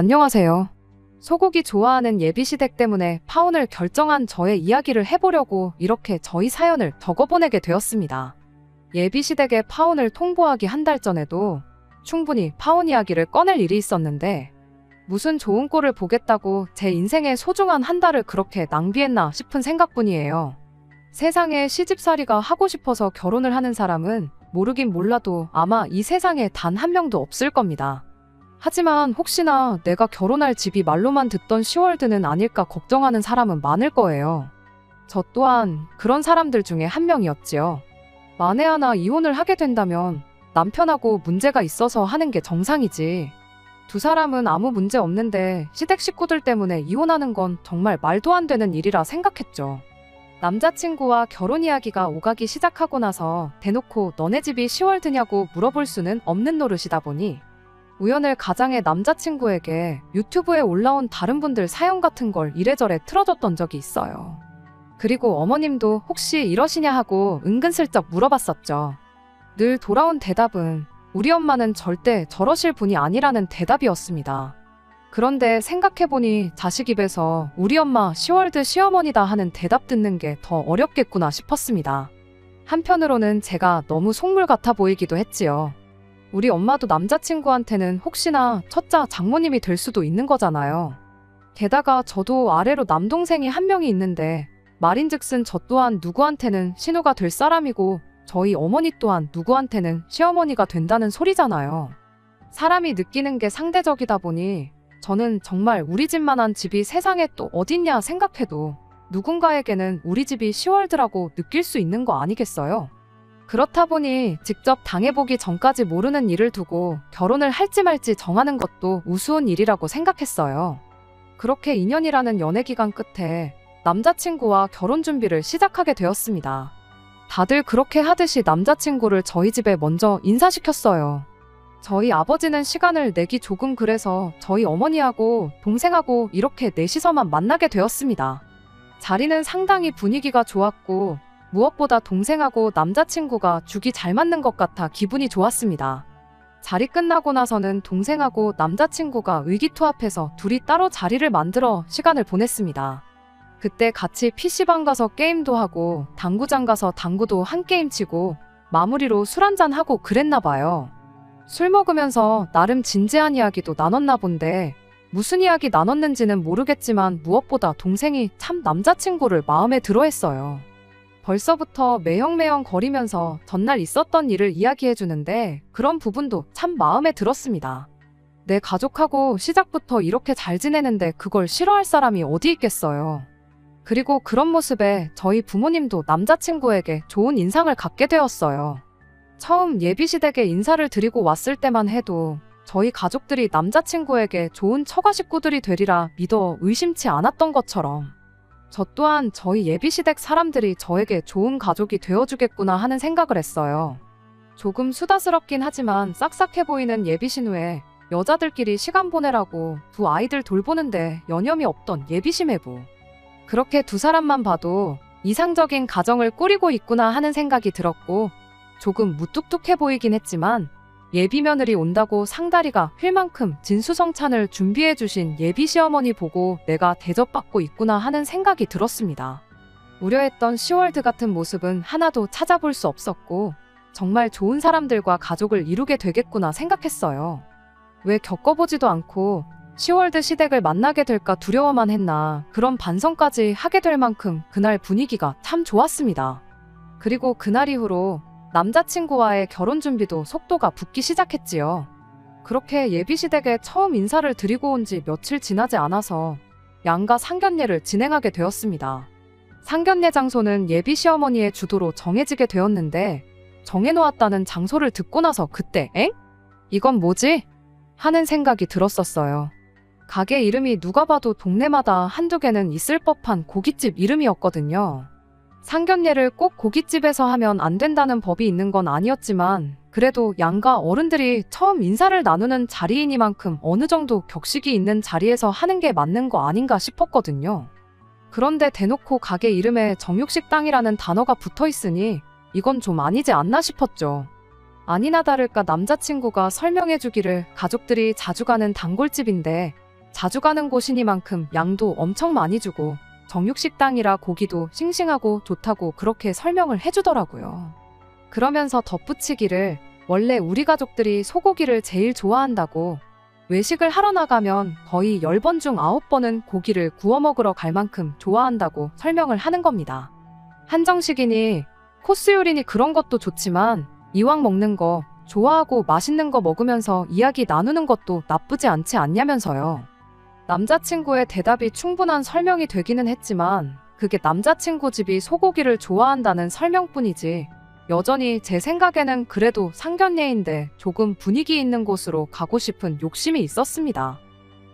안녕하세요. 소고기 좋아하는 예비시댁 때문에 파혼을 결정한 저의 이야기를 해보려고 이렇게 저희 사연을 적어보내게 되었습니다. 예비시댁의 파혼을 통보하기 한 달 전에도 충분히 파혼 이야기를 꺼낼 일이 있었는데 무슨 좋은 꼴을 보겠다고 제 인생의 소중한 한 달을 그렇게 낭비했나 싶은 생각뿐이에요. 세상에 시집살이가 하고 싶어서 결혼을 하는 사람은 모르긴 몰라도 아마 이 세상에 단 한 명도 없을 겁니다. 하지만 혹시나 내가 결혼할 집이 말로만 듣던 시월드는 아닐까 걱정하는 사람은 많을 거예요. 저 또한 그런 사람들 중에 한 명이었지요. 만에 하나 이혼을 하게 된다면 남편하고 문제가 있어서 하는 게 정상이지. 두 사람은 아무 문제 없는데 시댁 식구들 때문에 이혼하는 건 정말 말도 안 되는 일이라 생각했죠. 남자친구와 결혼 이야기가 오가기 시작하고 나서 대놓고 너네 집이 시월드냐고 물어볼 수는 없는 노릇이다 보니 우연을 가장해 남자친구에게 유튜브에 올라온 다른 분들 사연 같은 걸 이래저래 틀어줬던 적이 있어요. 그리고 어머님도 혹시 이러시냐 하고 은근슬쩍 물어봤었죠. 늘 돌아온 대답은 우리 엄마는 절대 저러실 분이 아니라는 대답이었습니다. 그런데 생각해보니 자식 입에서 우리 엄마 시월드 시어머니다 하는 대답 듣는 게 더 어렵겠구나 싶었습니다. 한편으로는 제가 너무 속물 같아 보이기도 했지요. 우리 엄마도 남자친구한테는 혹시나 첫자 장모님이 될 수도 있는 거잖아요. 게다가 저도 아래로 남동생이 한 명이 있는데 말인즉슨 저 또한 누구한테는 신우가 될 사람이고 저희 어머니 또한 누구한테는 시어머니가 된다는 소리잖아요. 사람이 느끼는 게 상대적이다 보니 저는 정말 우리 집만한 집이 세상에 또 어딨냐 생각해도 누군가에게는 우리 집이 시월드라고 느낄 수 있는 거 아니겠어요? 그렇다 보니 직접 당해보기 전까지 모르는 일을 두고 결혼을 할지 말지 정하는 것도 우스운 일이라고 생각했어요. 그렇게 2년이라는 연애 기간 끝에 남자친구와 결혼 준비를 시작하게 되었습니다. 다들 그렇게 하듯이 남자친구를 저희 집에 먼저 인사시켰어요. 저희 아버지는 시간을 내기 조금 그래서 저희 어머니하고 동생하고 이렇게 넷이서만 만나게 되었습니다. 자리는 상당히 분위기가 좋았고 무엇보다 동생하고 남자친구가 죽이 잘 맞는 것 같아 기분이 좋았습니다. 자리 끝나고 나서는 동생하고 남자친구가 의기투합해서 둘이 따로 자리를 만들어 시간을 보냈습니다. 그때 같이 PC방 가서 게임도 하고 당구장 가서 당구도 한 게임 치고 마무리로 술 한잔 하고 그랬나 봐요. 술 먹으면서 나름 진지한 이야기도 나눴나 본데 무슨 이야기 나눴는지는 모르겠지만 무엇보다 동생이 참 남자친구를 마음에 들어 했어요. 벌써부터 매형매형 거리면서 전날 있었던 일을 이야기해주는데 그런 부분도 참 마음에 들었습니다. 내 가족하고 시작부터 이렇게 잘 지내는데 그걸 싫어할 사람이 어디 있겠어요. 그리고 그런 모습에 저희 부모님도 남자친구에게 좋은 인상을 갖게 되었어요. 처음 예비시댁에 인사를 드리고 왔을 때만 해도 저희 가족들이 남자친구에게 좋은 처가 식구들이 되리라 믿어 의심치 않았던 것처럼 저 또한 저희 예비시댁 사람들이 저에게 좋은 가족이 되어주겠구나 하는 생각을 했어요. 조금 수다스럽긴 하지만 싹싹해 보이는 예비신우에 여자들끼리 시간 보내라고 두 아이들 돌보는데 여념이 없던 예비시매부. 그렇게 두 사람만 봐도 이상적인 가정을 꾸리고 있구나 하는 생각이 들었고 조금 무뚝뚝해 보이긴 했지만 예비며느리 온다고 상다리가 휠 만큼 진수성찬을 준비해주신 예비시어머니 보고 내가 대접받고 있구나 하는 생각이 들었습니다. 우려했던 시월드 같은 모습은 하나도 찾아볼 수 없었고 정말 좋은 사람들과 가족을 이루게 되겠구나 생각했어요. 왜 겪어보지도 않고 시월드 시댁을 만나게 될까 두려워만 했나 그런 반성까지 하게 될 만큼 그날 분위기가 참 좋았습니다. 그리고 그날 이후로 남자친구와의 결혼 준비도 속도가 붙기 시작했지요. 그렇게 예비시댁에 처음 인사를 드리고 온 지 며칠 지나지 않아서 양가 상견례를 진행하게 되었습니다. 상견례 장소는 예비시어머니의 주도로 정해지게 되었는데 정해놓았다는 장소를 듣고 나서 그때 엥? 이건 뭐지? 하는 생각이 들었었어요. 가게 이름이 누가 봐도 동네마다 한두 개는 있을 법한 고깃집 이름이었거든요. 상견례를 꼭 고깃집에서 하면 안 된다는 법이 있는 건 아니었지만 그래도 양가 어른들이 처음 인사를 나누는 자리이니만큼 어느 정도 격식이 있는 자리에서 하는 게 맞는 거 아닌가 싶었거든요. 그런데 대놓고 가게 이름에 정육식당이라는 단어가 붙어 있으니 이건 좀 아니지 않나 싶었죠. 아니나 다를까 남자친구가 설명해주기를 가족들이 자주 가는 단골집인데 자주 가는 곳이니만큼 양도 엄청 많이 주고 정육식당이라 고기도 싱싱하고 좋다고 그렇게 설명을 해주더라고요. 그러면서 덧붙이기를 원래 우리 가족들이 소고기를 제일 좋아한다고 외식을 하러 나가면 거의 10번 중 9번은 고기를 구워 먹으러 갈 만큼 좋아한다고 설명을 하는 겁니다. 한정식이니 코스 요리니 그런 것도 좋지만 이왕 먹는 거 좋아하고 맛있는 거 먹으면서 이야기 나누는 것도 나쁘지 않지 않냐면서요. 남자친구의 대답이 충분한 설명이 되기는 했지만 그게 남자친구 집이 소고기를 좋아한다는 설명뿐이지 여전히 제 생각에는 그래도 상견례인데 조금 분위기 있는 곳으로 가고 싶은 욕심이 있었습니다.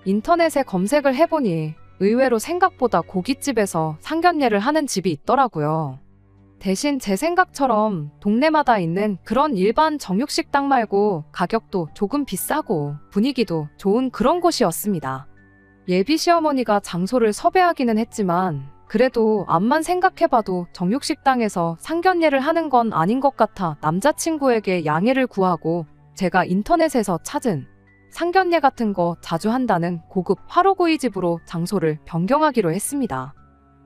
인터넷에 검색을 해보니 의외로 생각보다 고깃집에서 상견례를 하는 집이 있더라고요. 대신 제 생각처럼 동네마다 있는 그런 일반 정육식당 말고 가격도 조금 비싸고 분위기도 좋은 그런 곳이었습니다. 예비 시어머니가 장소를 섭외하기는 했지만 그래도 앞만 생각해봐도 정육식당에서 상견례를 하는 건 아닌 것 같아 남자친구에게 양해를 구하고 제가 인터넷에서 찾은 상견례 같은 거 자주 한다는 고급 화로구이 집으로 장소를 변경하기로 했습니다.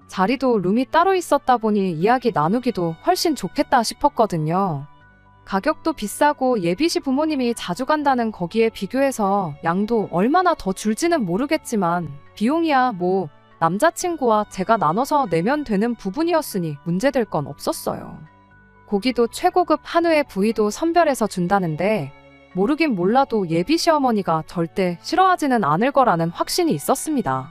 자리도 룸이 따로 있었다 보니 이야기 나누기도 훨씬 좋겠다 싶었거든요. 가격도 비싸고 예비시 부모님이 자주 간다는 거기에 비교해서 양도 얼마나 더 줄지는 모르겠지만 비용이야 뭐 남자친구와 제가 나눠서 내면 되는 부분이었으니 문제될 건 없었어요. 고기도 최고급 한우의 부위도 선별해서 준다는데 모르긴 몰라도 예비 시어머니가 절대 싫어하지는 않을 거라는 확신이 있었습니다.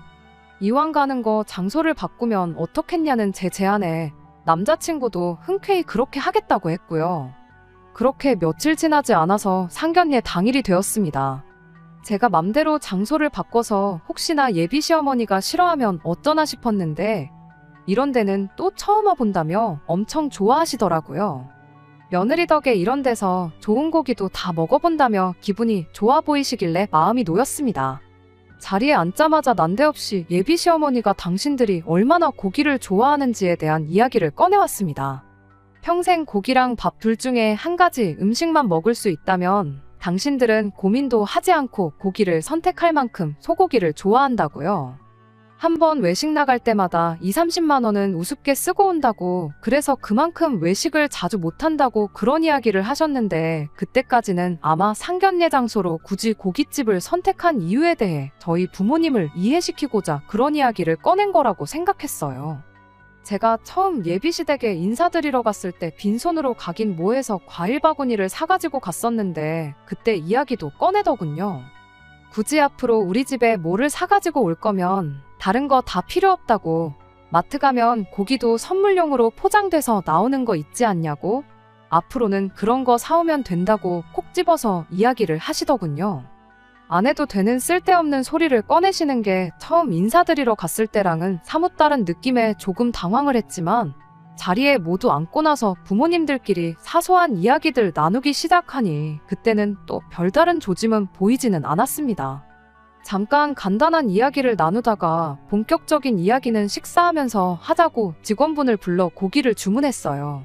이왕 가는 거 장소를 바꾸면 어떻겠냐는 제 제안에 남자친구도 흔쾌히 그렇게 하겠다고 했고요. 그렇게 며칠 지나지 않아서 상견례 당일이 되었습니다. 제가 맘대로 장소를 바꿔서 혹시나 예비 시어머니가 싫어하면 어쩌나 싶었는데 이런 데는 또 처음 와본다며 엄청 좋아하시더라고요. 며느리 덕에 이런 데서 좋은 고기도 다 먹어본다며 기분이 좋아 보이시길래 마음이 놓였습니다. 자리에 앉자마자 난데없이 예비 시어머니가 당신들이 얼마나 고기를 좋아하는지에 대한 이야기를 꺼내왔습니다. 평생 고기랑 밥 둘 중에 한 가지 음식만 먹을 수 있다면 당신들은 고민도 하지 않고 고기를 선택할 만큼 소고기를 좋아한다고요. 한번 외식 나갈 때마다 20-30만 원은 우습게 쓰고 온다고 그래서 그만큼 외식을 자주 못한다고 그런 이야기를 하셨는데 그때까지는 아마 상견례 장소로 굳이 고깃집을 선택한 이유에 대해 저희 부모님을 이해시키고자 그런 이야기를 꺼낸 거라고 생각했어요. 제가 처음 예비시댁에 인사드리러 갔을 때 빈손으로 가긴 뭐해서 과일 바구니를 사가지고 갔었는데 그때 이야기도 꺼내더군요. 굳이 앞으로 우리 집에 뭐를 사가지고 올 거면 다른 거 다 필요 없다고 마트 가면 고기도 선물용으로 포장돼서 나오는 거 있지 않냐고 앞으로는 그런 거 사오면 된다고 콕 집어서 이야기를 하시더군요. 안 해도 되는 쓸데없는 소리를 꺼내시는 게 처음 인사드리러 갔을 때랑은 사뭇 다른 느낌에 조금 당황을 했지만 자리에 모두 앉고 나서 부모님들끼리 사소한 이야기들 나누기 시작하니 그때는 또 별다른 조짐은 보이지는 않았습니다. 잠깐 간단한 이야기를 나누다가 본격적인 이야기는 식사하면서 하자고 직원분을 불러 고기를 주문했어요.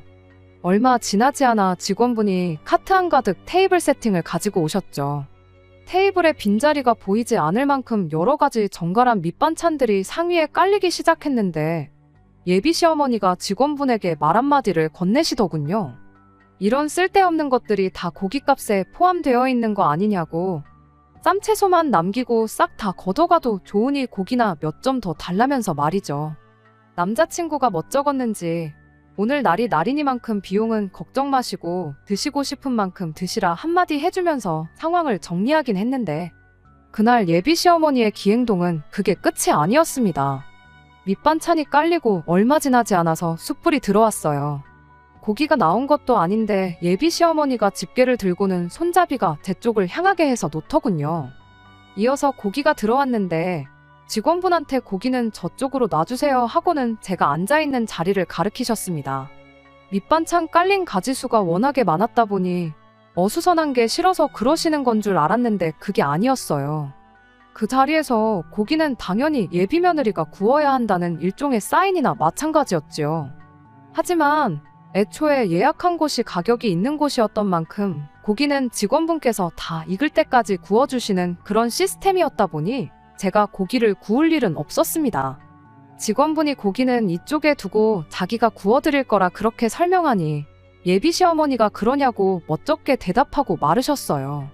얼마 지나지 않아 직원분이 카트 한가득 테이블 세팅을 가지고 오셨죠. 테이블에 빈자리가 보이지 않을 만큼 여러 가지 정갈한 밑반찬들이 상위에 깔리기 시작했는데 예비 시어머니가 직원분에게 말 한마디를 건네시더군요. 이런 쓸데없는 것들이 다 고깃값에 포함되어 있는 거 아니냐고 쌈채소만 남기고 싹 다 걷어가도 좋으니 고기나 몇 점 더 달라면서 말이죠. 남자친구가 멋쩍었는지 오늘 날이 날이니만큼 비용은 걱정 마시고 드시고 싶은 만큼 드시라 한마디 해주면서 상황을 정리하긴 했는데 그날 예비 시어머니의 기행동은 그게 끝이 아니었습니다. 밑반찬이 깔리고 얼마 지나지 않아서 숯불이 들어왔어요. 고기가 나온 것도 아닌데 예비 시어머니가 집게를 들고는 손잡이가 제 쪽을 향하게 해서 놓더군요. 이어서 고기가 들어왔는데 직원분한테 고기는 저쪽으로 놔주세요 하고는 제가 앉아있는 자리를 가리키셨습니다. 밑반찬 깔린 가지수가 워낙에 많았다 보니 어수선한 게 싫어서 그러시는 건 줄 알았는데 그게 아니었어요. 그 자리에서 고기는 당연히 예비 며느리가 구워야 한다는 일종의 사인이나 마찬가지였지요. 하지만 애초에 예약한 곳이 가격이 있는 곳이었던 만큼 고기는 직원분께서 다 익을 때까지 구워주시는 그런 시스템이었다 보니 제가 고기를 구울 일은 없었습니다. 직원분이 고기는 이쪽에 두고 자기가 구워드릴 거라 그렇게 설명하니 예비 시어머니가 그러냐고 멋쩍게 대답하고 마르셨어요.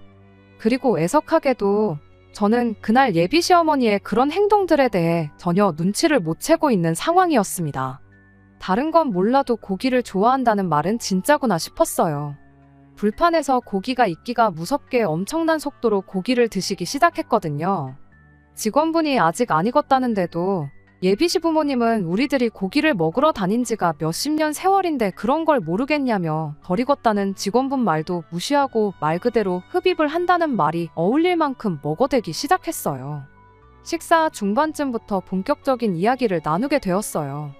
그리고 애석하게도 저는 그날 예비 시어머니의 그런 행동들에 대해 전혀 눈치를 못 채고 있는 상황이었습니다. 다른 건 몰라도 고기를 좋아한다는 말은 진짜구나 싶었어요. 불판에서 고기가 익기가 무섭게 엄청난 속도로 고기를 드시기 시작했거든요. 직원분이 아직 안 익었다는데도 예비 시부모님은 우리들이 고기를 먹으러 다닌 지가 몇십 년 세월인데 그런 걸 모르겠냐며 덜 익었다는 직원분 말도 무시하고 말 그대로 흡입을 한다는 말이 어울릴 만큼 먹어대기 시작했어요. 식사 중반쯤부터 본격적인 이야기를 나누게 되었어요.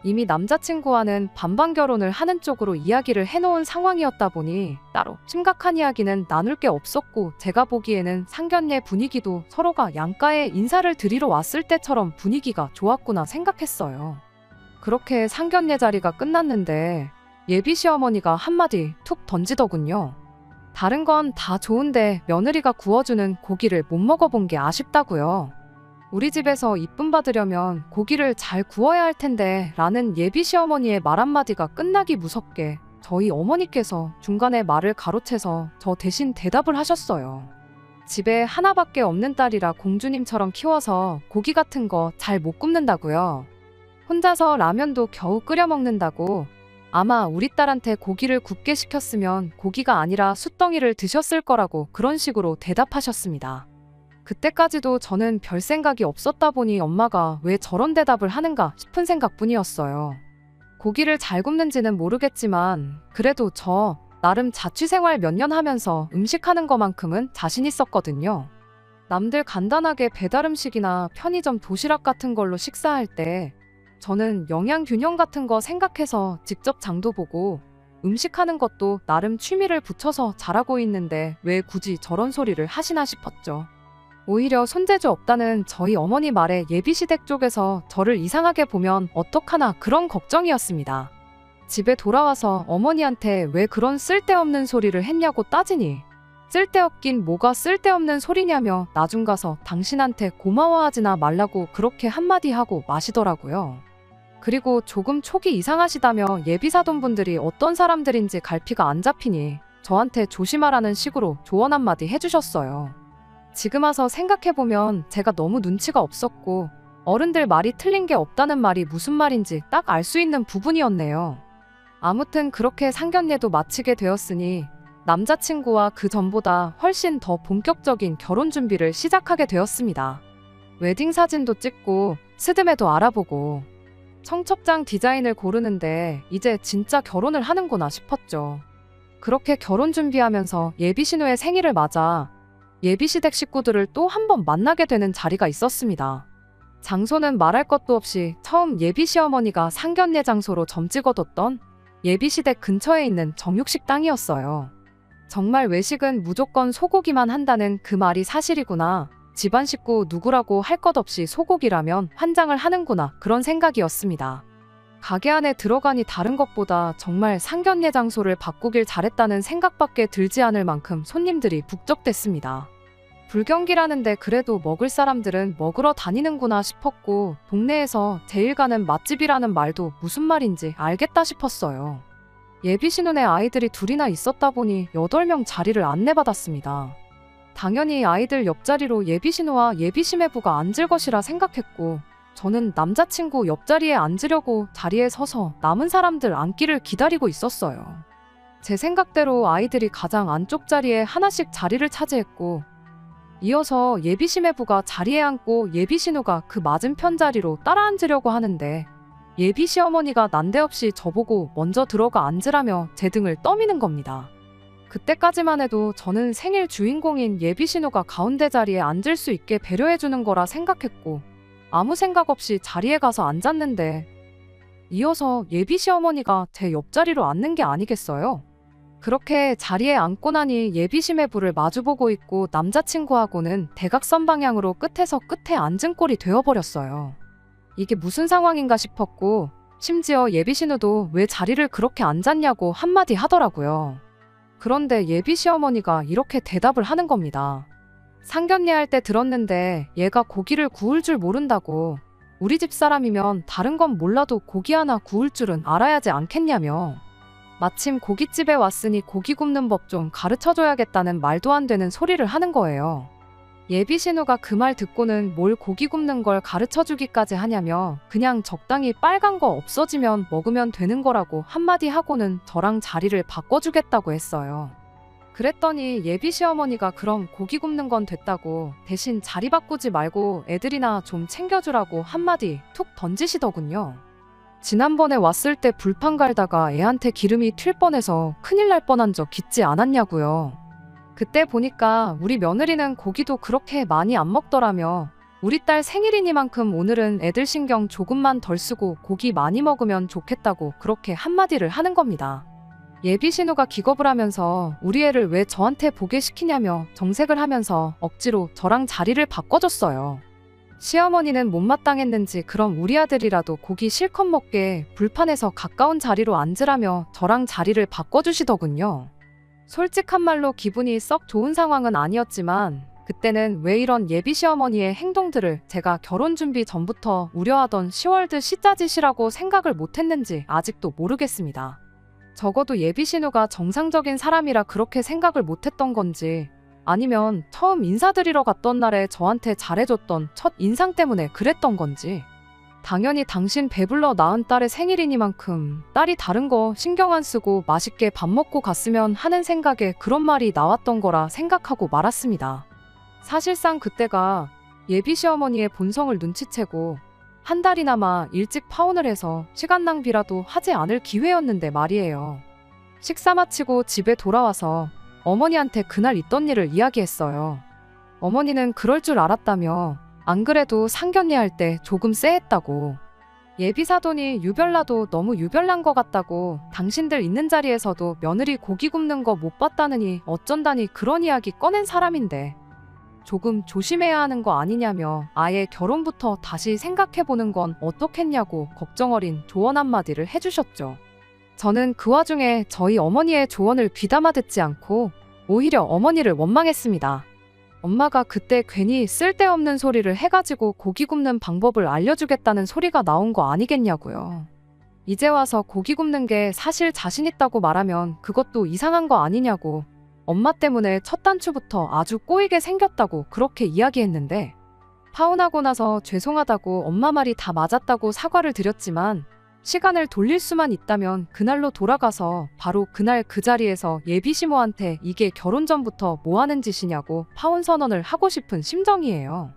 이미 남자친구와는 반반 결혼을 하는 쪽으로 이야기를 해놓은 상황이었다 보니 따로 심각한 이야기는 나눌 게 없었고, 제가 보기에는 상견례 분위기도 서로가 양가에 인사를 드리러 왔을 때처럼 분위기가 좋았구나 생각했어요. 그렇게 상견례 자리가 끝났는데 예비 시어머니가 한마디 툭 던지더군요. 다른 건 다 좋은데 며느리가 구워주는 고기를 못 먹어본 게 아쉽다고요. 우리 집에서 이쁨 받으려면 고기를 잘 구워야 할 텐데 라는 예비 시어머니의 말 한마디가 끝나기 무섭게 저희 어머니께서 중간에 말을 가로채서 저 대신 대답을 하셨어요. 집에 하나밖에 없는 딸이라 공주님처럼 키워서 고기 같은 거 잘 못 굽는다고요. 혼자서 라면도 겨우 끓여 먹는다고. 아마 우리 딸한테 고기를 굽게 시켰으면 고기가 아니라 숯덩이를 드셨을 거라고 그런 식으로 대답하셨습니다. 그때까지도 저는 별 생각이 없었다 보니 엄마가 왜 저런 대답을 하는가 싶은 생각뿐이었어요. 고기를 잘 굽는지는 모르겠지만 그래도 저 나름 자취생활 몇 년 하면서 음식하는 것만큼은 자신 있었거든요. 남들 간단하게 배달 음식이나 편의점 도시락 같은 걸로 식사할 때 저는 영양 균형 같은 거 생각해서 직접 장도 보고 음식하는 것도 나름 취미를 붙여서 잘하고 있는데 왜 굳이 저런 소리를 하시나 싶었죠. 오히려 손재주 없다는 저희 어머니 말에 예비시댁 쪽에서 저를 이상하게 보면 어떡하나 그런 걱정이었습니다. 집에 돌아와서 어머니한테 왜 그런 쓸데없는 소리를 했냐고 따지니 쓸데없긴 뭐가 쓸데없는 소리냐며 나중 가서 당신한테 고마워하지나 말라고 그렇게 한마디 하고 마시더라고요. 그리고 조금 촉이 이상하시다며 예비사돈분들이 어떤 사람들인지 갈피가 안 잡히니 저한테 조심하라는 식으로 조언 한마디 해주셨어요. 지금 와서 생각해보면 제가 너무 눈치가 없었고 어른들 말이 틀린 게 없다는 말이 무슨 말인지 딱 알 수 있는 부분이었네요. 아무튼 그렇게 상견례도 마치게 되었으니 남자친구와 그 전보다 훨씬 더 본격적인 결혼 준비를 시작하게 되었습니다. 웨딩 사진도 찍고 스드메도 알아보고 청첩장 디자인을 고르는데 이제 진짜 결혼을 하는구나 싶었죠. 그렇게 결혼 준비하면서 예비 신우의 생일을 맞아 예비시댁 식구들을 또 한 번 만나게 되는 자리가 있었습니다. 장소는 말할 것도 없이 처음 예비 시어머니가 상견례 장소로 점 찍어뒀던 예비시댁 근처에 있는 정육식당이었어요. 정말 외식은 무조건 소고기만 한다는 그 말이 사실이구나. 집안 식구 누구라고 할 것 없이 소고기라면 환장을 하는구나, 그런 생각이었습니다. 가게 안에 들어가니 다른 것보다 정말 상견례 장소를 바꾸길 잘했다는 생각밖에 들지 않을 만큼 손님들이 북적댔습니다. 불경기라는데 그래도 먹을 사람들은 먹으러 다니는구나 싶었고 동네에서 제일 가는 맛집이라는 말도 무슨 말인지 알겠다 싶었어요. 예비 신혼에 아이들이 둘이나 있었다 보니 8명 자리를 안내받았습니다. 당연히 아이들 옆자리로 예비 신우와 예비 시매부가 앉을 것이라 생각했고 저는 남자친구 옆자리에 앉으려고 자리에 서서 남은 사람들 앉기를 기다리고 있었어요. 제 생각대로 아이들이 가장 안쪽 자리에 하나씩 자리를 차지했고 이어서 예비 시매부가 자리에 앉고 예비 신우가 그 맞은편 자리로 따라 앉으려고 하는데 예비 시어머니가 난데없이 저보고 먼저 들어가 앉으라며 제 등을 떠미는 겁니다. 그때까지만 해도 저는 생일 주인공인 예비 신우가 가운데 자리에 앉을 수 있게 배려해주는 거라 생각했고 아무 생각 없이 자리에 가서 앉았는데 이어서 예비 시어머니가 제 옆자리로 앉는 게 아니겠어요? 그렇게 자리에 앉고 나니 예비 시매부를 마주보고 있고 남자친구하고는 대각선 방향으로 끝에서 끝에 앉은 꼴이 되어버렸어요. 이게 무슨 상황인가 싶었고 심지어 예비 신우도 왜 자리를 그렇게 앉았냐고 한마디 하더라고요. 그런데 예비 시어머니가 이렇게 대답을 하는 겁니다. 상견례할 때 들었는데 얘가 고기를 구울 줄 모른다고. 우리 집 사람이면 다른 건 몰라도 고기 하나 구울 줄은 알아야지 않겠냐며. 마침 고깃집에 왔으니 고기 굽는 법 좀 가르쳐줘야겠다는 말도 안 되는 소리를 하는 거예요. 예비 신우가 그 말 듣고는 뭘 고기 굽는 걸 가르쳐주기까지 하냐며 그냥 적당히 빨간 거 없어지면 먹으면 되는 거라고 한마디 하고는 저랑 자리를 바꿔주겠다고 했어요. 그랬더니 예비 시어머니가 그럼 고기 굽는 건 됐다고 대신 자리 바꾸지 말고 애들이나 좀 챙겨주라고 한마디 툭 던지시더군요. 지난번에 왔을 때 불판 갈다가 애한테 기름이 튈 뻔해서 큰일 날 뻔한 적 있지 않았냐고요. 그때 보니까 우리 며느리는 고기도 그렇게 많이 안 먹더라며 우리 딸 생일이니만큼 오늘은 애들 신경 조금만 덜 쓰고 고기 많이 먹으면 좋겠다고 그렇게 한마디를 하는 겁니다. 예비 신우가 기겁을 하면서 우리 애를 왜 저한테 보게 시키냐며 정색을 하면서 억지로 저랑 자리를 바꿔줬어요. 시어머니는 못마땅했는지 그럼 우리 아들이라도 고기 실컷 먹게 불판에서 가까운 자리로 앉으라며 저랑 자리를 바꿔주시더군요. 솔직한 말로 기분이 썩 좋은 상황은 아니었지만 그때는 왜 이런 예비 시어머니의 행동들을 제가 결혼 준비 전부터 우려하던 시월드 시짜짓이라고 생각을 못했는지 아직도 모르겠습니다. 적어도 예비 신우가 정상적인 사람이라 그렇게 생각을 못했던 건지 아니면 처음 인사드리러 갔던 날에 저한테 잘해줬던 첫 인상 때문에 그랬던 건지 당연히 당신 배불러 낳은 딸의 생일이니만큼 딸이 다른 거 신경 안 쓰고 맛있게 밥 먹고 갔으면 하는 생각에 그런 말이 나왔던 거라 생각하고 말았습니다. 사실상 그때가 예비 시어머니의 본성을 눈치채고 한 달이나마 일찍 파혼을 해서 시간 낭비라도 하지 않을 기회였는데 말이에요. 식사 마치고 집에 돌아와서 어머니한테 그날 있던 일을 이야기했어요. 어머니는 그럴 줄 알았다며 안 그래도 상견례할 때 조금 쎄했다고. 예비 사돈이 유별나도 너무 유별난 것 같다고 당신들 있는 자리에서도 며느리 고기 굽는 거 못 봤다느니 어쩐다니 그런 이야기 꺼낸 사람인데 조금 조심해야 하는 거 아니냐며 아예 결혼부터 다시 생각해보는 건 어떻겠냐고 걱정 어린 조언 한마디를 해주셨죠. 저는 그 와중에 저희 어머니의 조언을 귀담아 듣지 않고 오히려 어머니를 원망했습니다. 엄마가 그때 괜히 쓸데없는 소리를 해가지고 고기 굽는 방법을 알려주겠다는 소리가 나온 거 아니겠냐고요. 이제 와서 고기 굽는 게 사실 자신 있다고 말하면 그것도 이상한 거 아니냐고 엄마 때문에 첫 단추부터 아주 꼬이게 생겼다고 그렇게 이야기했는데 파혼하고 나서 죄송하다고 엄마 말이 다 맞았다고 사과를 드렸지만 시간을 돌릴 수만 있다면 그날로 돌아가서 바로 그날 그 자리에서 예비 시모한테 이게 결혼 전부터 뭐 하는 짓이냐고 파혼 선언을 하고 싶은 심정이에요.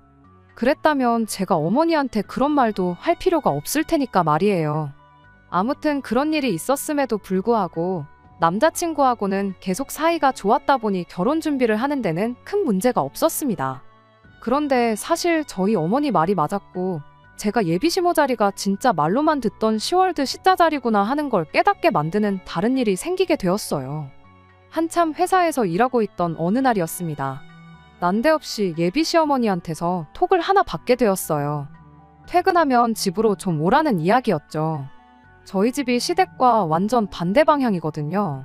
그랬다면 제가 어머니한테 그런 말도 할 필요가 없을 테니까 말이에요. 아무튼 그런 일이 있었음에도 불구하고 남자친구하고는 계속 사이가 좋았다 보니 결혼 준비를 하는 데는 큰 문제가 없었습니다. 그런데 사실 저희 어머니 말이 맞았고 제가 예비시모 자리가 진짜 말로만 듣던 시월드 시자 자리구나 하는 걸 깨닫게 만드는 다른 일이 생기게 되었어요. 한참 회사에서 일하고 있던 어느 날이었습니다. 난데없이 예비시어머니한테서 톡을 하나 받게 되었어요. 퇴근하면 집으로 좀 오라는 이야기였죠. 저희 집이 시댁과 완전 반대 방향이거든요.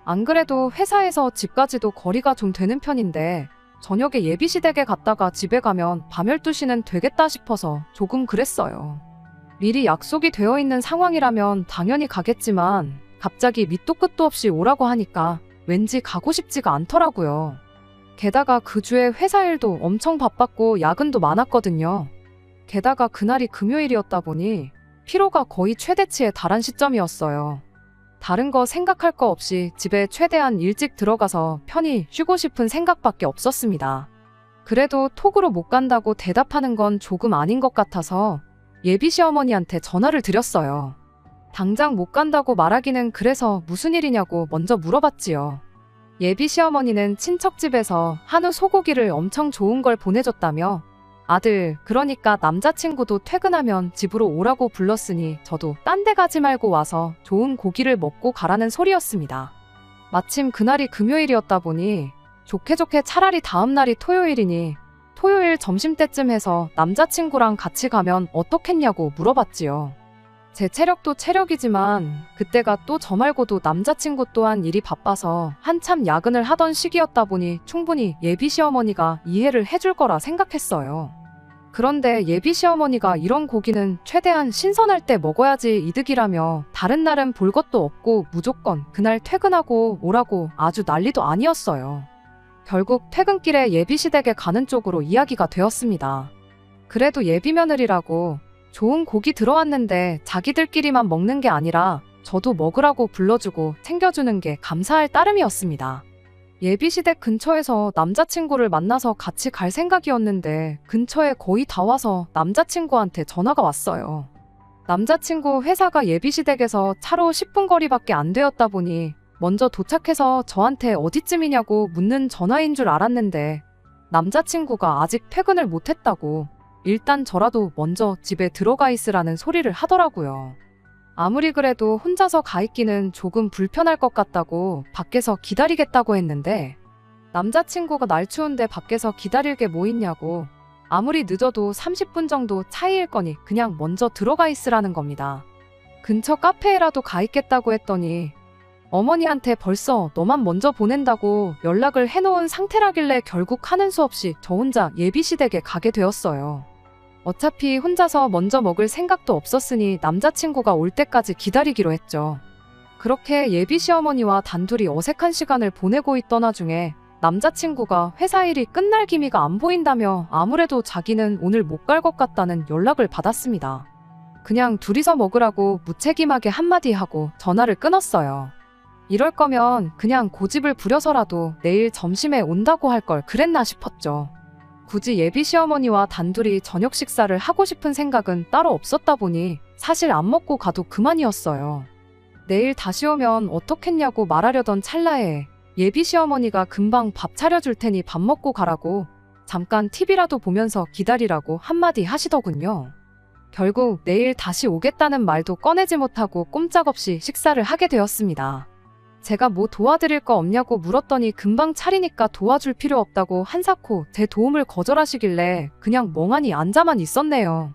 안 그래도 회사에서 집까지도 거리가 좀 되는 편인데 저녁에 예비시댁에 갔다가 집에 가면 밤 12시는 되겠다 싶어서 조금 그랬어요. 미리 약속이 되어 있는 상황이라면 당연히 가겠지만 갑자기 밑도 끝도 없이 오라고 하니까 왠지 가고 싶지가 않더라고요. 게다가 그 주에 회사 일도 엄청 바빴고 야근도 많았거든요. 게다가 그날이 금요일이었다 보니 피로가 거의 최대치에 달한 시점이었어요. 다른 거 생각할 거 없이 집에 최대한 일찍 들어가서 편히 쉬고 싶은 생각밖에 없었습니다. 그래도 톡으로 못 간다고 대답하는 건 조금 아닌 것 같아서 예비 시어머니한테 전화를 드렸어요. 당장 못 간다고 말하기는 그래서 무슨 일이냐고 먼저 물어봤지요. 예비 시어머니는 친척 집에서 한우 소고기를 엄청 좋은 걸 보내줬다며 아들, 그러니까 남자친구도 퇴근하면 집으로 오라고 불렀으니 저도 딴 데 가지 말고 와서 좋은 고기를 먹고 가라는 소리였습니다. 마침 그날이 금요일이었다 보니 좋게 차라리 다음 날이 토요일이니 토요일 점심때쯤 해서 남자친구랑 같이 가면 어떻겠냐고 물어봤지요. 제 체력도 체력이지만 그때가 또 저 말고도 남자친구 또한 일이 바빠서 한참 야근을 하던 시기였다 보니 충분히 예비 시어머니가 이해를 해줄 거라 생각했어요. 그런데 예비 시어머니가 이런 고기는 최대한 신선할 때 먹어야지 이득이라며 다른 날은 볼 것도 없고 무조건 그날 퇴근하고 오라고 아주 난리도 아니었어요. 결국 퇴근길에 예비 시댁에 가는 쪽으로 이야기가 되었습니다. 그래도 예비 며느리라고 좋은 고기 들어왔는데 자기들끼리만 먹는 게 아니라 저도 먹으라고 불러주고 챙겨주는 게 감사할 따름이었습니다. 예비시댁 근처에서 남자친구를 만나서 같이 갈 생각이었는데 근처에 거의 다 와서 남자친구한테 전화가 왔어요. 남자친구 회사가 예비시댁에서 차로 10분 거리밖에 안 되었다 보니 먼저 도착해서 저한테 어디쯤이냐고 묻는 전화인 줄 알았는데 남자친구가 아직 퇴근을 못했다고 일단 저라도 먼저 집에 들어가 있으라는 소리를 하더라고요. 아무리 그래도 혼자서 가 있기는 조금 불편할 것 같다고 밖에서 기다리겠다고 했는데 남자친구가 날 추운데 밖에서 기다릴 게 뭐 있냐고 아무리 늦어도 30분 정도 차이일 거니 그냥 먼저 들어가 있으라는 겁니다. 근처 카페에라도 가 있겠다고 했더니 어머니한테 벌써 너만 먼저 보낸다고 연락을 해놓은 상태라길래 결국 하는 수 없이 저 혼자 예비시댁에 가게 되었어요. 어차피 혼자서 먼저 먹을 생각도 없었으니 남자친구가 올 때까지 기다리기로 했죠. 그렇게 예비 시어머니와 단둘이 어색한 시간을 보내고 있던 와중에 남자친구가 회사 일이 끝날 기미가 안 보인다며 아무래도 자기는 오늘 못 갈 것 같다는 연락을 받았습니다. 그냥 둘이서 먹으라고 무책임하게 한마디 하고 전화를 끊었어요. 이럴 거면 그냥 고집을 부려서라도 내일 점심에 온다고 할 걸 그랬나 싶었죠. 굳이 예비 시어머니와 단둘이 저녁 식사를 하고 싶은 생각은 따로 없었다 보니 사실 안 먹고 가도 그만이었어요. 내일 다시 오면 어떻겠냐고 말하려던 찰나에 예비 시어머니가 금방 밥 차려줄 테니 밥 먹고 가라고 잠깐 TV라도 보면서 기다리라고 한마디 하시더군요. 결국 내일 다시 오겠다는 말도 꺼내지 못하고 꼼짝없이 식사를 하게 되었습니다. 제가 뭐 도와드릴 거 없냐고 물었더니 금방 차리니까 도와줄 필요 없다고 한사코 제 도움을 거절하시길래 그냥 멍하니 앉아만 있었네요.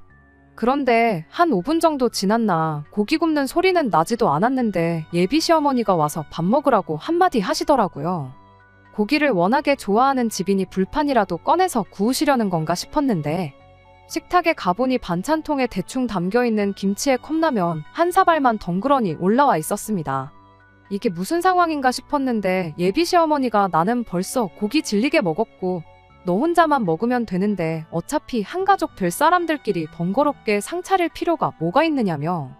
그런데 한 5분 정도 지났나 고기 굽는 소리는 나지도 않았는데 예비 시어머니가 와서 밥 먹으라고 한마디 하시더라고요. 고기를 워낙에 좋아하는 집이니 불판이라도 꺼내서 구우시려는 건가 싶었는데 식탁에 가보니 반찬통에 대충 담겨있는 김치에 컵라면 한 사발만 덩그러니 올라와 있었습니다. 이게 무슨 상황인가 싶었는데 예비 시어머니가 나는 벌써 고기 질리게 먹었고 너 혼자만 먹으면 되는데 어차피 한 가족 될 사람들끼리 번거롭게 상 차릴 필요가 뭐가 있느냐며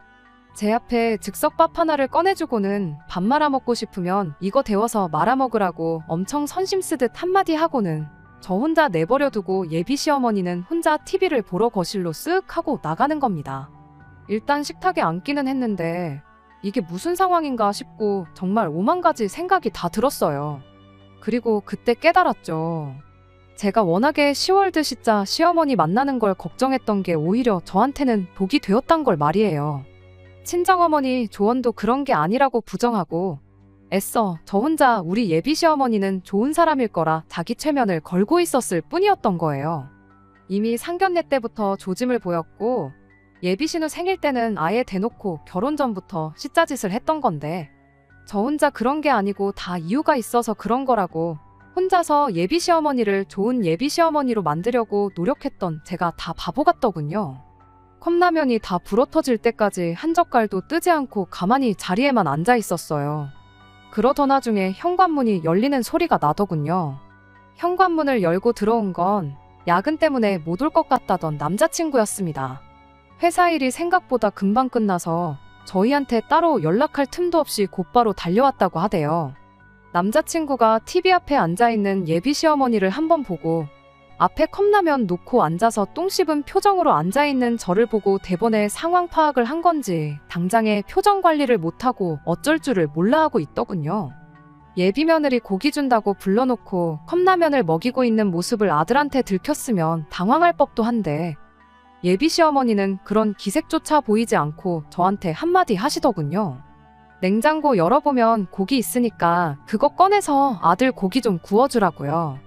제 앞에 즉석밥 하나를 꺼내주고는 밥 말아 먹고 싶으면 이거 데워서 말아 먹으라고 엄청 선심 쓰듯 한마디 하고는 저 혼자 내버려두고 예비 시어머니는 혼자 TV를 보러 거실로 쓱 하고 나가는 겁니다. 일단 식탁에 앉기는 했는데 이게 무슨 상황인가 싶고 정말 오만 가지 생각이 다 들었어요. 그리고 그때 깨달았죠. 제가 워낙에 시월드 시자 시어머니 만나는 걸 걱정했던 게 오히려 저한테는 복이 되었단 걸 말이에요. 친정어머니 조언도 그런 게 아니라고 부정하고 애써 저 혼자 우리 예비 시어머니는 좋은 사람일 거라 자기 최면을 걸고 있었을 뿐이었던 거예요. 이미 상견례 때부터 조짐을 보였고 예비 신우 생일 때는 아예 대놓고 결혼 전부터 시짜짓을 했던 건데 저 혼자 그런 게 아니고 다 이유가 있어서 그런 거라고 혼자서 예비 시어머니를 좋은 예비 시어머니로 만들려고 노력했던 제가 다 바보 같더군요. 컵라면이 다 불어터질 때까지 한 젓갈도 뜨지 않고 가만히 자리에만 앉아 있었어요. 그러던 와중에 현관문이 열리는 소리가 나더군요. 현관문을 열고 들어온 건 야근 때문에 못 올 것 같다던 남자친구였습니다. 회사 일이 생각보다 금방 끝나서 저희한테 따로 연락할 틈도 없이 곧바로 달려왔다고 하대요. 남자친구가 TV 앞에 앉아있는 예비 시어머니를 한번 보고 앞에 컵라면 놓고 앉아서 똥 씹은 표정으로 앉아있는 저를 보고 대번에 상황 파악을 한 건지 당장에 표정 관리를 못하고 어쩔 줄을 몰라 하고 있더군요. 예비 며느리 고기 준다고 불러놓고 컵라면을 먹이고 있는 모습을 아들한테 들켰으면 당황할 법도 한데 예비 시어머니는 그런 기색조차 보이지 않고 저한테 한마디 하시더군요. 냉장고 열어보면 고기 있으니까 그거 꺼내서 아들 고기 좀 구워주라고요.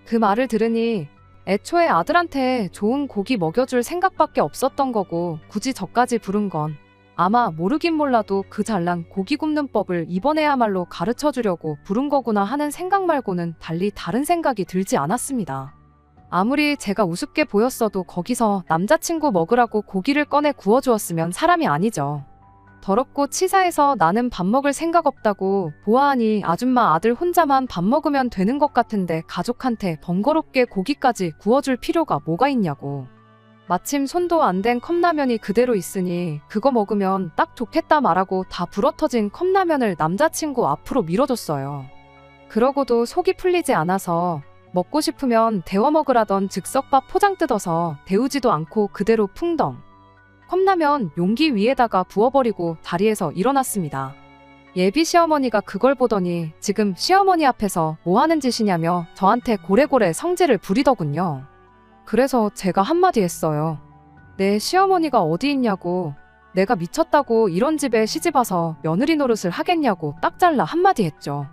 그 말을 들으니 애초에 아들한테 좋은 고기 먹여줄 생각밖에 없었던 거고 굳이 저까지 부른 건 아마 모르긴 몰라도 그 잘난 고기 굽는 법을 이번에야말로 가르쳐 주려고 부른 거구나 하는 생각 말고는 달리 다른 생각이 들지 않았습니다. 아무리 제가 우습게 보였어도 거기서 남자친구 먹으라고 고기를 꺼내 구워주었으면 사람이 아니죠. 더럽고 치사해서 나는 밥 먹을 생각 없다고 보아하니 아줌마 아들 혼자만 밥 먹으면 되는 것 같은데 가족한테 번거롭게 고기까지 구워줄 필요가 뭐가 있냐고. 마침 손도 안 댄 컵라면이 그대로 있으니 그거 먹으면 딱 좋겠다 말하고 다 불어터진 컵라면을 남자친구 앞으로 밀어줬어요. 그러고도 속이 풀리지 않아서 먹고 싶으면 데워 먹으라던 즉석밥 포장 뜯어서 데우지도 않고 그대로 풍덩. 컵라면 용기 위에다가 부어버리고 자리에서 일어났습니다. 예비 시어머니가 그걸 보더니 지금 시어머니 앞에서 뭐 하는 짓이냐며 저한테 고래고래 성질을 부리더군요. 그래서 제가 한마디 했어요. 내 시어머니가 어디 있냐고, 내가 미쳤다고 이런 집에 시집와서 며느리 노릇을 하겠냐고 딱 잘라 한마디 했죠.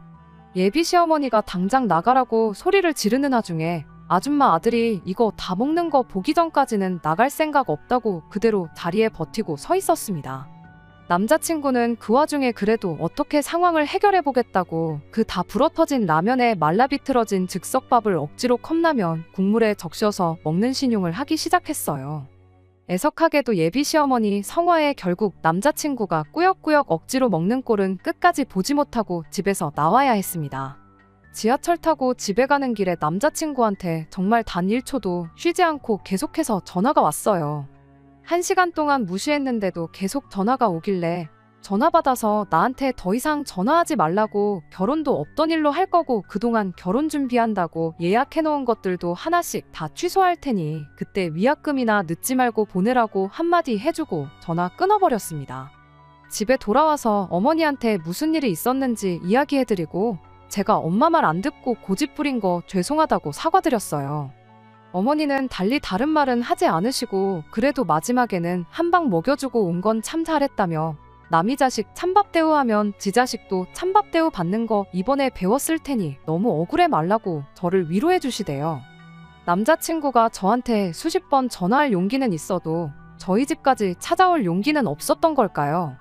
예비 시어머니가 당장 나가라고 소리를 지르는 와중에 아줌마 아들이 이거 다 먹는 거 보기 전까지는 나갈 생각 없다고 그대로 자리에 버티고 서 있었습니다. 남자친구는 그 와중에 그래도 어떻게 상황을 해결해 보겠다고 그 다 불어터진 라면에 말라비틀어진 즉석밥을 억지로 컵라면 국물에 적셔서 먹는 신용을 하기 시작했어요. 애석하게도 예비 시어머니 성화에 결국 남자친구가 꾸역꾸역 억지로 먹는 꼴은 끝까지 보지 못하고 집에서 나와야 했습니다. 지하철 타고 집에 가는 길에 남자친구한테 정말 단 1초도 쉬지 않고 계속해서 전화가 왔어요. 1시간 동안 무시했는데도 계속 전화가 오길래 전화 받아서 나한테 더 이상 전화하지 말라고, 결혼도 없던 일로 할 거고 그동안 결혼 준비한다고 예약해놓은 것들도 하나씩 다 취소할 테니 그때 위약금이나 늦지 말고 보내라고 한마디 해주고 전화 끊어버렸습니다. 집에 돌아와서 어머니한테 무슨 일이 있었는지 이야기해드리고 제가 엄마 말 안 듣고 고집 부린 거 죄송하다고 사과드렸어요. 어머니는 달리 다른 말은 하지 않으시고 그래도 마지막에는 한 방 먹여주고 온 건 참 잘했다며 남이 자식 찬밥 대우하면 지 자식도 찬밥 대우 받는 거 이번에 배웠을 테니 너무 억울해 말라고 저를 위로해 주시대요. 남자친구가 저한테 수십 번 전화할 용기는 있어도 저희 집까지 찾아올 용기는 없었던 걸까요?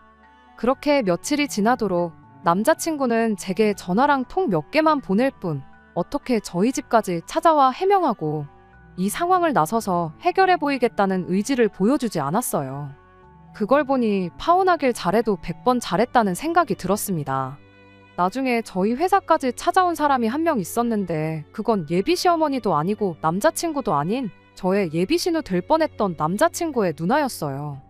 그렇게 며칠이 지나도록 남자친구는 제게 전화랑 통 몇 개만 보낼 뿐 어떻게 저희 집까지 찾아와 해명하고 이 상황을 나서서 해결해 보이겠다는 의지를 보여주지 않았어요. 그걸 보니 파혼하길 잘해도 100번 잘했다는 생각이 들었습니다. 나중에 저희 회사까지 찾아온 사람이 한 명 있었는데 그건 예비 시어머니도 아니고 남자친구도 아닌 저의 예비 신우 될 뻔했던 남자친구의 누나였어요.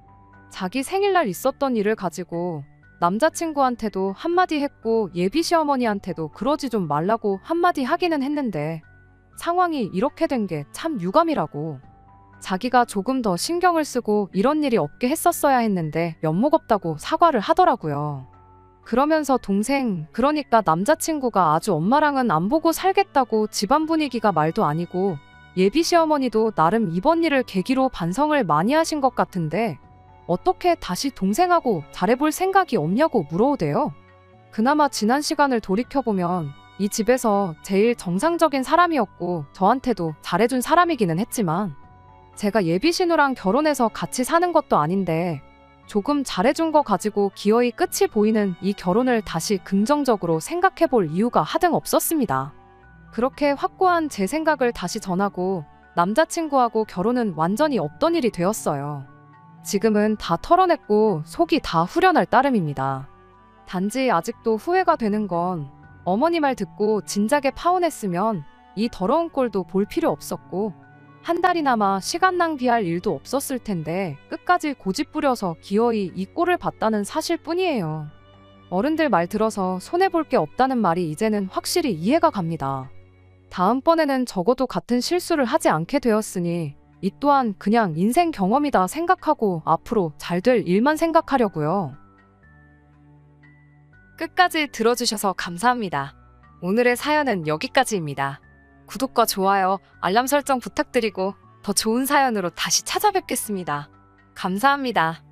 자기 생일날 있었던 일을 가지고 남자친구한테도 한마디 했고 예비 시어머니한테도 그러지 좀 말라고 한마디 하기는 했는데 상황이 이렇게 된 게 참 유감이라고. 자기가 조금 더 신경을 쓰고 이런 일이 없게 했었어야 했는데 면목 없다고 사과를 하더라고요. 그러면서 동생, 그러니까 남자친구가 아주 엄마랑은 안 보고 살겠다고 집안 분위기가 말도 아니고 예비 시어머니도 나름 이번 일을 계기로 반성을 많이 하신 것 같은데 어떻게 다시 동생하고 잘해볼 생각이 없냐고 물어오대요. 그나마 지난 시간을 돌이켜보면 이 집에서 제일 정상적인 사람이었고 저한테도 잘해준 사람이기는 했지만 제가 예비 신우랑 결혼해서 같이 사는 것도 아닌데 조금 잘해준 거 가지고 기어이 끝이 보이는 이 결혼을 다시 긍정적으로 생각해볼 이유가 하등 없었습니다. 그렇게 확고한 제 생각을 다시 전하고 남자친구하고 결혼은 완전히 없던 일이 되었어요. 지금은 다 털어냈고 속이 다 후련할 따름입니다. 단지 아직도 후회가 되는 건 어머니 말 듣고 진작에 파혼했으면 이 더러운 꼴도 볼 필요 없었고 한 달이나마 시간 낭비할 일도 없었을 텐데 끝까지 고집 부려서 기어이 이 꼴을 봤다는 사실 뿐이에요. 어른들 말 들어서 손해볼 게 없다는 말이 이제는 확실히 이해가 갑니다. 다음번에는 적어도 같은 실수를 하지 않게 되었으니 이 또한 그냥 인생 경험이다 생각하고 앞으로 잘 될 일만 생각하려고요. 끝까지 들어주셔서 감사합니다. 오늘의 사연은 여기까지입니다. 구독과 좋아요, 알람 설정 부탁드리고 더 좋은 사연으로 다시 찾아뵙겠습니다. 감사합니다.